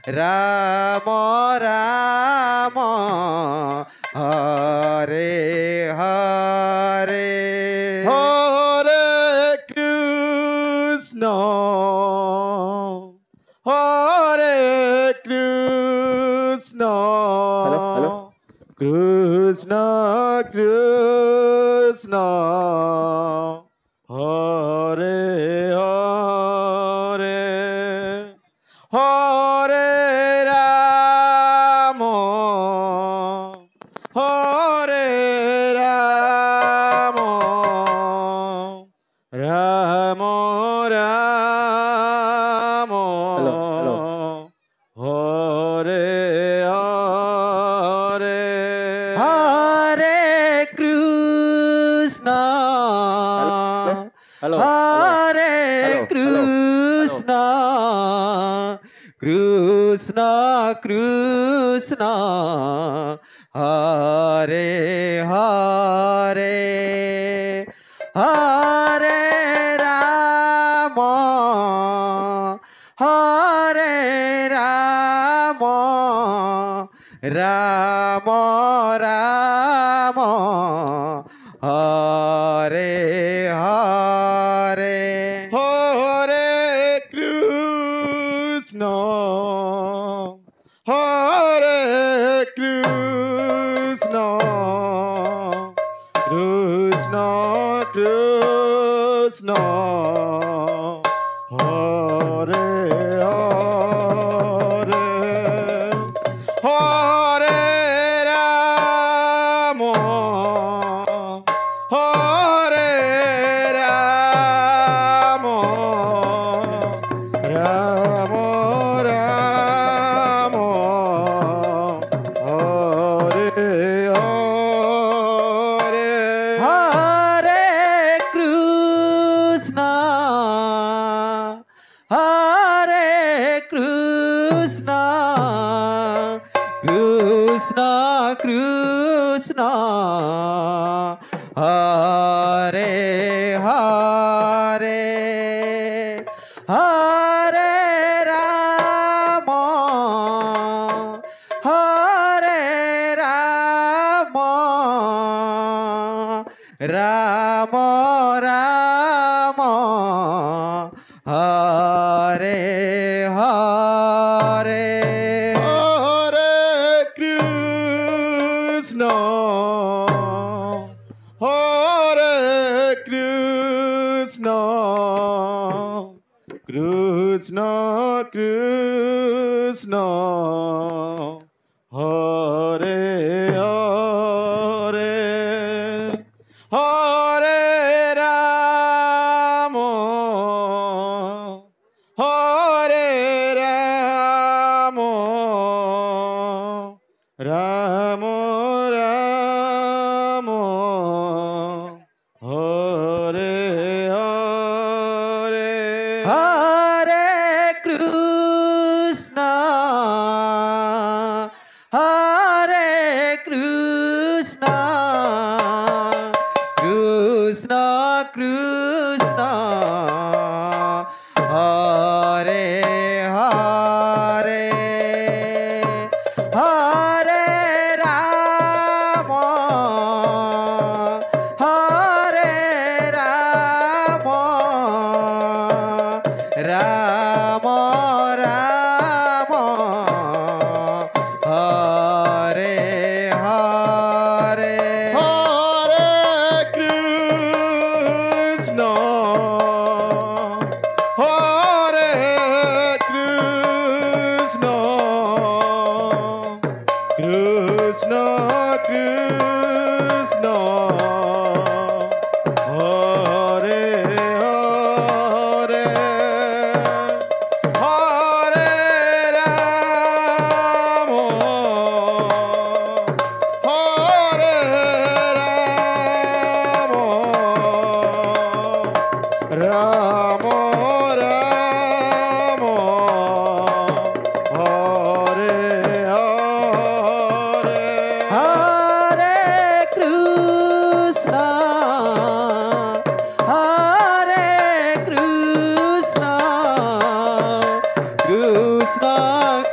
Ram Ram Hare Hare Hare Krishna Hare Krishna Krishna Krishna Hare Hare Hare Ram Hare Ram Ram Ram Hare Hare Hare Krishna Hare Krishna Krishna Krishna Hare Hare Hare Ram Hare Ram Ram Ram Hare Hare Hare Krishna Hare Krishna Krishna Krishna Hare Hare Hare Ram Hare Ram Ram Ram Hare Hare Hare Krishna Hare Krishna Krishna Krishna Hare Hare Hare Ram Hare Ram Ram Ram Hare Hare Hare Krishna Hare Krishna Krishna Krishna Hare Hare Hare Ram Hare Ram Ram Ram Hare Hare Hare Krishna Hare Krishna Krishna Krishna Hare Hare Hare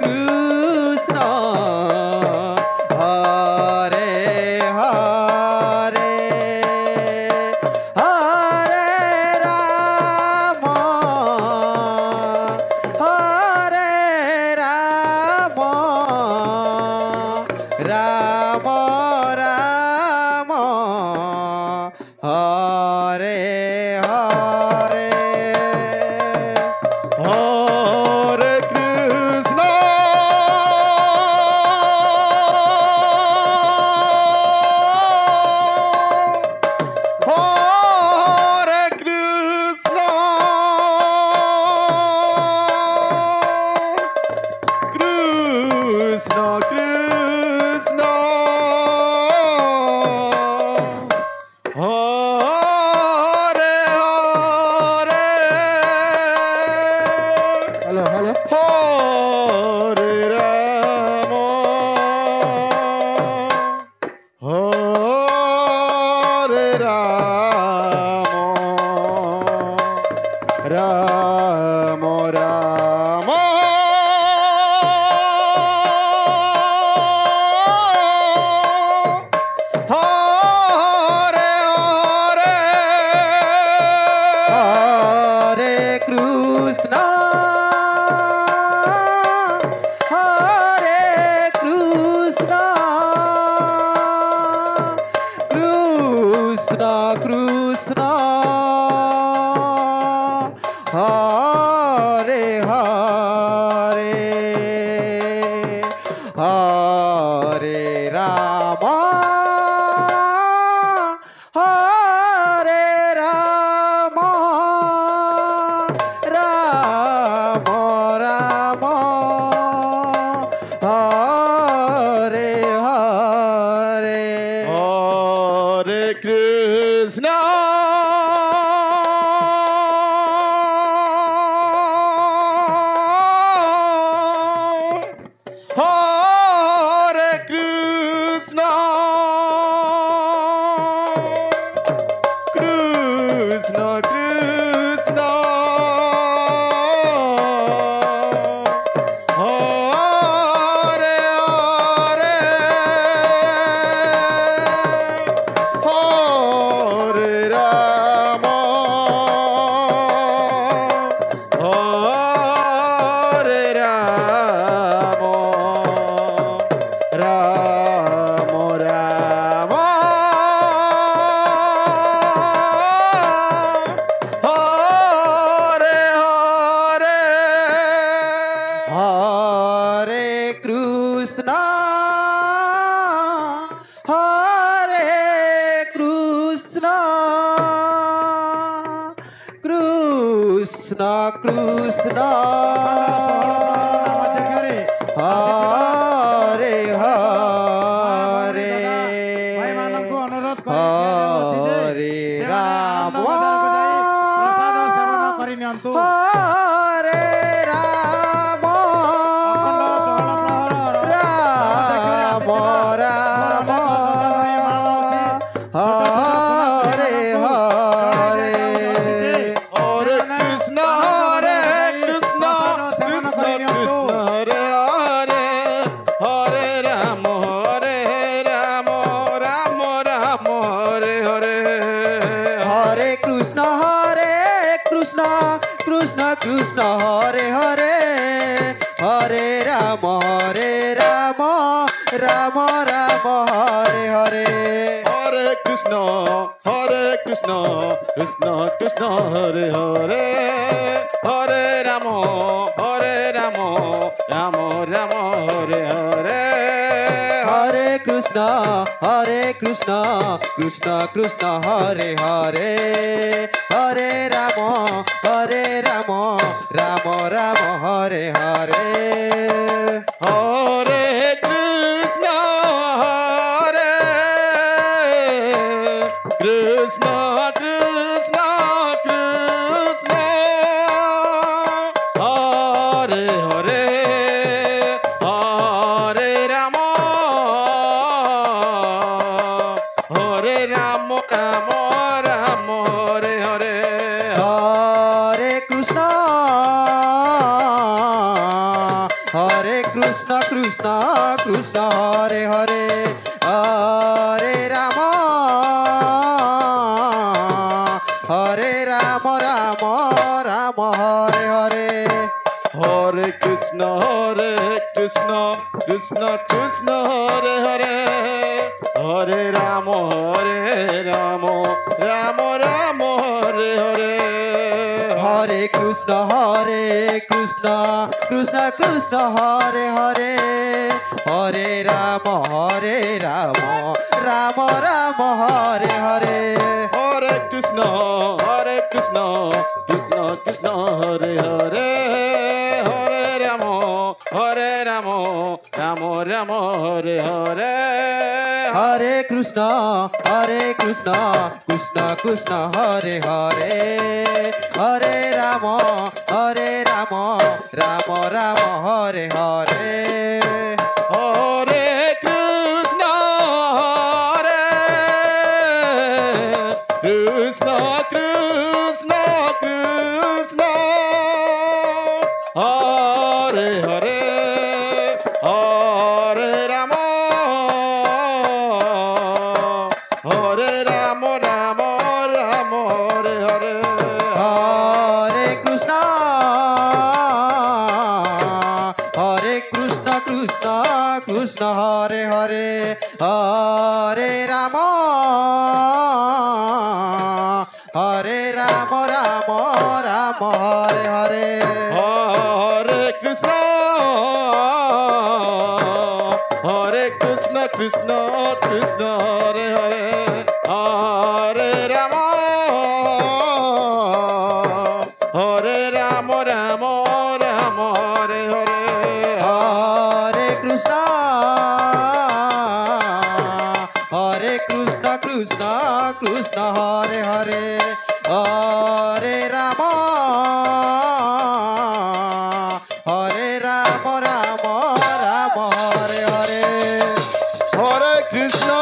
Krishna Hare Hare Hare Ram Hare Ram Ram Ram Hare Hare Hare Krishna Hare Krishna Krishna Krishna Hare Hare hello hello Hare Rama Hare Rama Rama Rama Hare Hare Hare Krishna Hare Krishna Krishna Krishna Hare Hare Hare Ram Hare Ram Ram Ram Hare Hare Hare Krishna Hare Krishna Krishna Krishna Hare Hare Hare Rama Hare Rama Rama Rama Hare Hare Hare Krishna Hare Krishna Krishna Krishna Hare Hare Hare Ram Hare Ram Ram Ram Hare Hare Hare Krishna Hare Krishna Krishna Krishna Hare Hare Hare Rama Hare Rama Rama Rama Hare Hare Hare Krishna Krishna Krishna Hare Hare Hare Ram Ram Ram Hare Hare Hare Krishna Krishna Krishna Hare Hare Hare Rama Rama Rama Hare Hare Hare Krishna Krishna Krishna Hare Hare Hare Ram Ram Ram Hare Hare Hare Krishna Hare Krishna Krishna Krishna Hare Hare Hare Rama Hare Rama Rama Rama Hare Hare Hare Krishna Hare Krishna Krishna Krishna Hare Hare Hare Ram Ram Ram Hare Hare Hare Krishna Krishna Krishna Hare Hare Hare Rama Rama Rama Hare Hare Hare Krishna Krishna Krishna Hare Hare Hare Ram Ram Ram Hare Hare Hare Krishna Krishna Krishna Hare Hare Hare Rama Rama Rama Hare Hare Hare Krishna Krishna Krishna Hare Hare Hare Ram Ram Ram Hare Hare Hare Krishna Krishna Krishna Krishna Hare Hare Hare Rama Hare Rama Rama Rama Hare Hare Hare Krishna Krishna Hare Hare Hare Ram Ram Ram Hare Hare Hare Krishna Krishna Krishna Hare Hare Hare Rama Rama Rama Hare Hare Hare Krishna Krishna Hare Hare Hare Ram Ram Ram Hare Hare Hare Krishna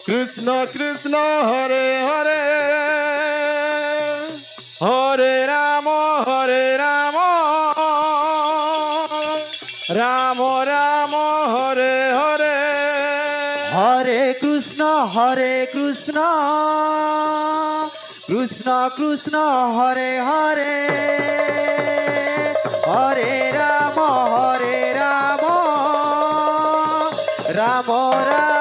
Krishna Krishna Hare Hare Hare Rama Rama Rama Hare Hare Hare Krishna Krishna Hare Hare Hare Ram Ram Ram